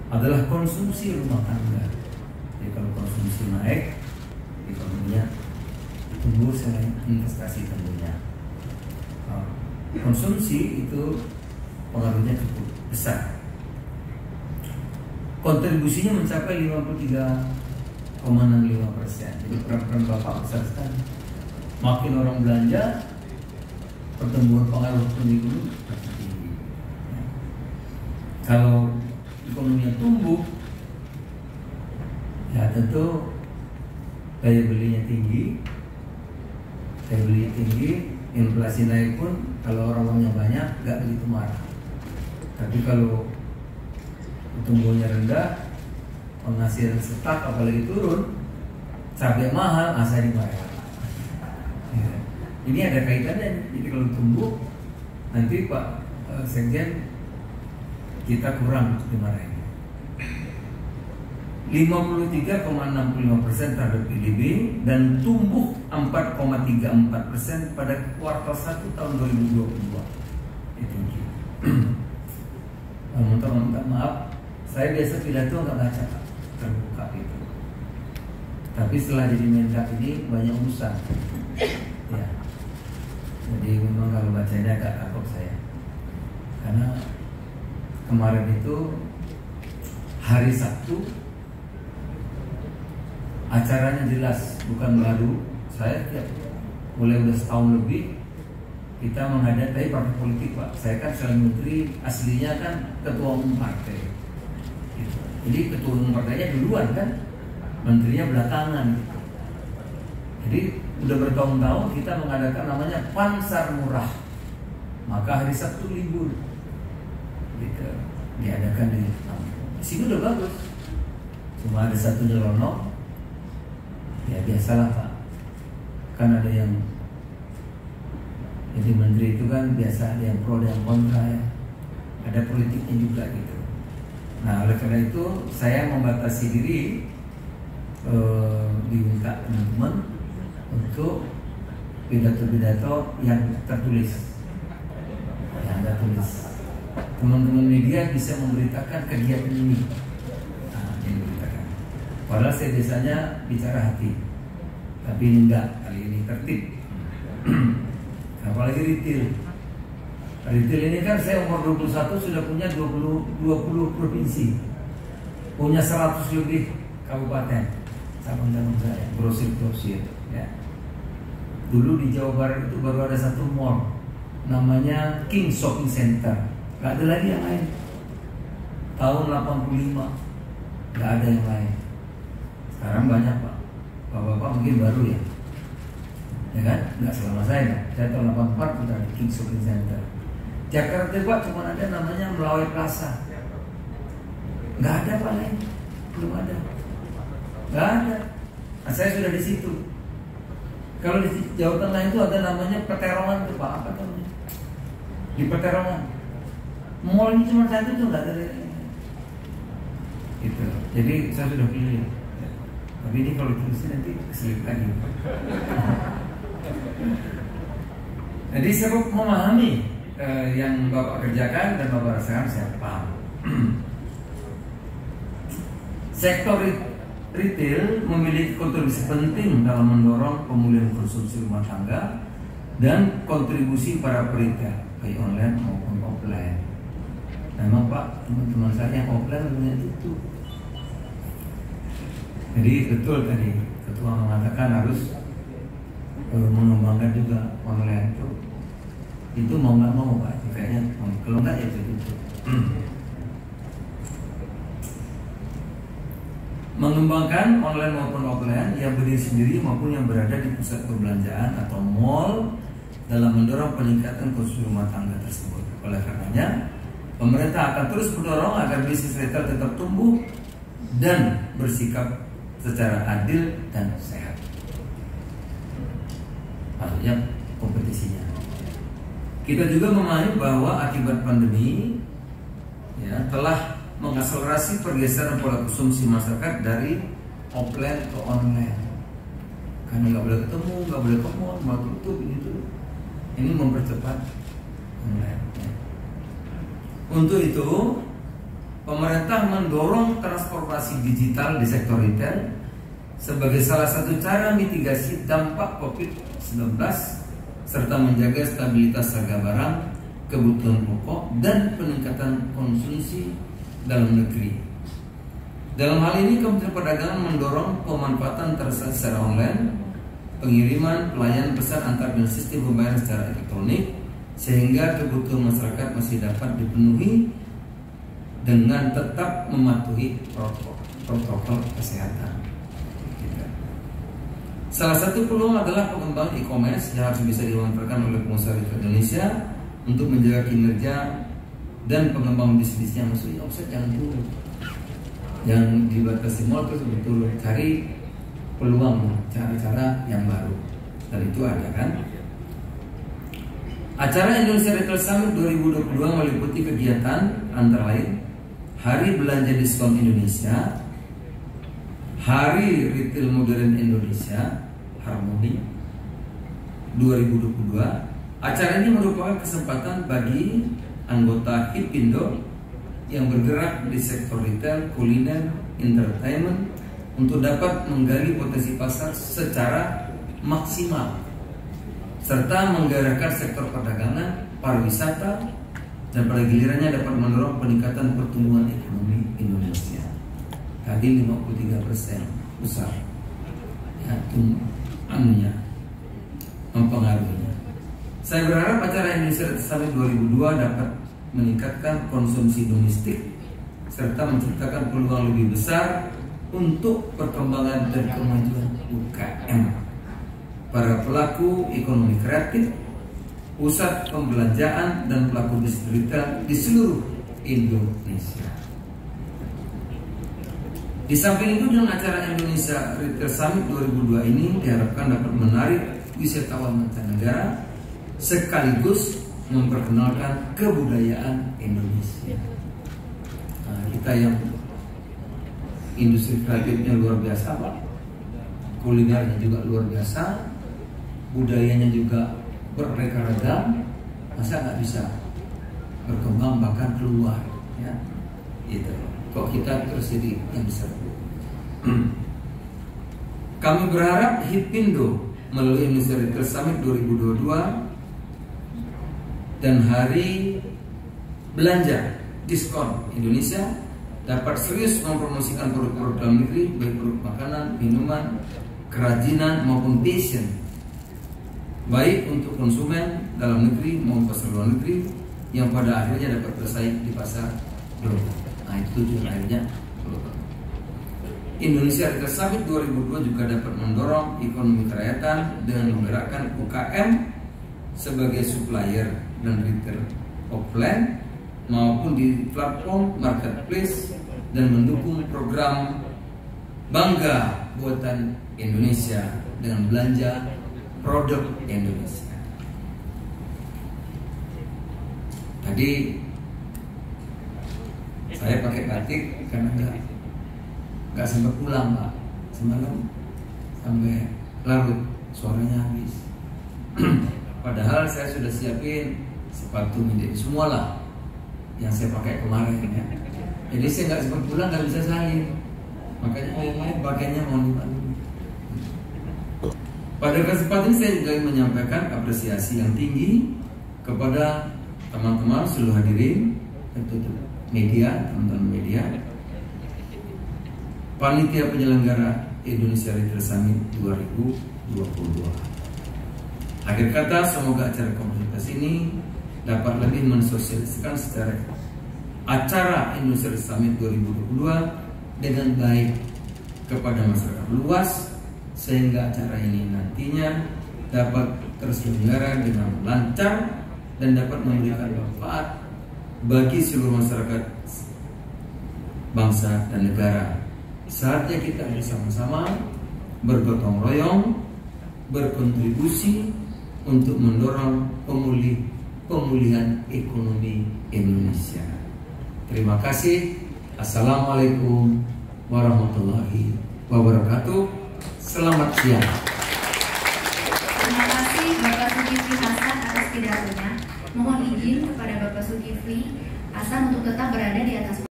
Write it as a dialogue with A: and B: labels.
A: adalah konsumsi rumah tangga. Jadi kalau konsumsi naik, ekonominya tumbuh selain investasi tentunya. Konsumsi itu pengaruhnya cukup besar. Kontribusinya mencapai 53,65%. Jadi peran Bapak besar sekali. Makin orang belanja, pertumbuhan pengaruh pemilu tinggi. Kalau ekonominya tumbuh, ya tentu daya belinya tinggi. Daya belinya tinggi, inflasi naik pun kalau orang-orangnya banyak gak begitu marah. Tapi kalau pertumbuhannya rendah, penghasilan stuck apalagi turun, cabai mahal, saya dimarah. Ya. Ini ada kaitannya. Jadi kalau tumbuh, nanti Pak Sekjen kita kurang dimarahin. 53,65% terhadap PDB dan tumbuh 4,34% pada kuartal 1 tahun 2022. Itu tinggi. Minta maaf, saya biasa pidato nggak baca Pak, terbuka itu. Tapi setelah jadi Mendak ini banyak urusan. Ya. Jadi memang kalau bacanya agak takut saya. Karena kemarin itu hari Sabtu acaranya jelas, bukan baru. Saya mulai udah setahun lebih kita menghadapi partai politik Pak. Saya kan selain menteri, aslinya kan ketua umum partai. Gitu. Jadi ketua umum partainya duluan kan, menterinya belakangan. Jadi udah bertahun-tahun kita mengadakan namanya Pansar Murah. Maka hari Sabtu libur. Gitu. Diadakan di sini udah bagus. Cuma ada satu nyelonong. Ya biasalah Pak. Kan ada yang jadi menteri itu kan biasa ada yang pro dan yang kontra ya. Ada politiknya juga gitu. Nah oleh karena itu saya membatasi diri, diminta teman-teman untuk pidato-pidato yang tertulis. Yang tertulis. Teman-teman media bisa memberitakan kegiatan ini. Nah, yang diberitakan. Padahal saya biasanya bicara hati. Tapi ini enggak, kali ini tertib. Apalagi retail. Retail ini kan saya umur 21 sudah punya 20 provinsi. Punya 100 lebih kabupaten. Cabang-cabang saya, grosir-grosir ya. Dulu di Jawa Barat itu baru ada satu mall namanya King Shopping Center. Gak ada lagi yang lain. Tahun 85 gak ada yang lain. Sekarang banyak Pak. Bapak-bapak mungkin baru ya. Ya kan? Gak selama saya. Saya tahun 84 udah di King Shopping Center. Jakarta Pak cuma ada namanya Melawai Plaza. Gak ada Pak lain. Belum ada. Gak ada. Nah, saya sudah di situ. Kalau di Jawa Tengah itu ada namanya Peterongan tuh Pak. Apa namanya? Di Peterongan. Mall ini cuma satu tuh nggak ada lagi. Gitu. Jadi saya sudah pilih. Tapi ini kalau ditulisnya nanti keselip lagi. Jadi saya memahami yang Bapak kerjakan dan Bapak rasakan, saya paham. Sektor retail memiliki kontribusi penting dalam mendorong pemulihan konsumsi rumah tangga dan kontribusi para peritel baik online maupun offline. Memang Pak, teman-teman saya yang offline punya itu. Jadi betul tadi ketua mengatakan harus mengembangkan juga online itu. Itu mau nggak mau Pak, kayaknya kalau nggak ya itu. Mengembangkan online maupun offline yang berdiri sendiri maupun yang berada di pusat perbelanjaan atau mall dalam mendorong peningkatan konsumsi rumah tangga tersebut. Oleh karenanya, pemerintah akan terus mendorong agar bisnis retail tetap tumbuh dan bersikap secara adil dan sehat. Maksudnya kompetisinya. Kita juga memahami bahwa akibat pandemi ya, telah mengakselerasi pergeseran pola konsumsi masyarakat dari offline ke online. Karena nggak boleh ketemu, nggak boleh ke mall, mau tutup gitu. Ini mempercepat online. Ya. Untuk itu pemerintah mendorong transformasi digital di sektor retail sebagai salah satu cara mitigasi dampak COVID-19 serta menjaga stabilitas harga barang, kebutuhan pokok, dan peningkatan konsumsi dalam negeri. Dalam hal ini, Kementerian Perdagangan mendorong pemanfaatan transaksi secara online, pengiriman, pelayanan pesan antar dan sistem pembayaran secara elektronik, sehingga kebutuhan masyarakat masih dapat dipenuhi dengan tetap mematuhi protokol kesehatan. Salah satu peluang adalah pengembangan e-commerce yang harus bisa dimanfaatkan oleh pengusaha retail Indonesia untuk menjaga kinerja dan pengembangan bisnisnya. Maksudnya omset jangan turun, yang dibatasi mal terus betul, cari peluang, cara-cara yang baru, dan itu ada kan. Acara Indonesia Retail Summit 2022 meliputi kegiatan antara lain Hari Belanja Diskon Indonesia, Hari Retail Modern Indonesia Harmoni 2022. Acara ini merupakan kesempatan bagi anggota HIPindo yang bergerak di sektor retail, kuliner, entertainment untuk dapat menggali potensi pasar secara maksimal serta menggerakkan sektor perdagangan, pariwisata, dan pada gilirannya dapat mendorong peningkatan pertumbuhan ekonomi Indonesia. Tadi 53% besar, ya, mempengaruhinya. Saya berharap acara Indonesia Retail Summit 2002 dapat meningkatkan konsumsi domestik serta menciptakan peluang lebih besar untuk perkembangan dan kemajuan UKM, para pelaku ekonomi kreatif, pusat pembelanjaan, dan pelaku bisnis retail di seluruh Indonesia. Di samping itu, dengan acara Indonesia Retail Summit 2002 ini diharapkan dapat menarik wisatawan mancanegara sekaligus memperkenalkan kebudayaan Indonesia. Nah, kita yang industri kreatifnya luar biasa, Pak. Kulinernya juga luar biasa, budayanya juga beraneka ragam, masa nggak bisa berkembang bahkan keluar, ya? Gitu. Kok kita terus jadi yang besar? Kami berharap HIPindo melalui Indonesia Retail Summit 2022 dan Hari Belanja Diskon Indonesia dapat serius mempromosikan produk-produk dalam negeri, baik produk makanan, minuman, kerajinan maupun fashion, baik untuk konsumen dalam negeri maupun pasar luar negeri yang pada akhirnya dapat bersaing di pasar global. Nah, itu tujuan akhirnya global. Indonesia Retail Summit 2002 juga dapat mendorong ekonomi kerakyatan dengan menggerakkan UKM sebagai supplier dan retail offline maupun di platform marketplace dan mendukung program Bangga Buatan Indonesia dengan belanja produk Indonesia. Tadi saya pakai batik karena nggak sempat pulang, Pak. Semalam sampai larut, suaranya habis. Padahal saya sudah siapin sepatu menjadi semualah yang saya pakai kemarin, ya. Jadi saya nggak sempat pulang, nggak bisa salin. Makanya yang lain pakainya mau dibantu. Pada kesempatan ini saya juga menyampaikan apresiasi yang tinggi kepada teman-teman seluruh hadirin, tentu media, teman-teman media, panitia penyelenggara Indonesia Retail Summit 2022. Akhir kata, semoga acara komunitas ini dapat lebih mensosialisasikan secara acara Indonesia Retail Summit 2022 dengan baik kepada masyarakat luas, sehingga acara ini nantinya dapat terselenggara dengan lancar dan dapat memberikan manfaat bagi seluruh masyarakat bangsa dan negara. Saatnya kita bersama-sama bergotong royong, berkontribusi untuk mendorong pemulihan ekonomi Indonesia. Terima kasih. Assalamualaikum warahmatullahi wabarakatuh. Selamat siang.
B: Terima kasih Bapak Zulkifli Hasan atas pidatonya. Mohon izin kepada Bapak Zulkifli Hasan untuk tetap berada di atas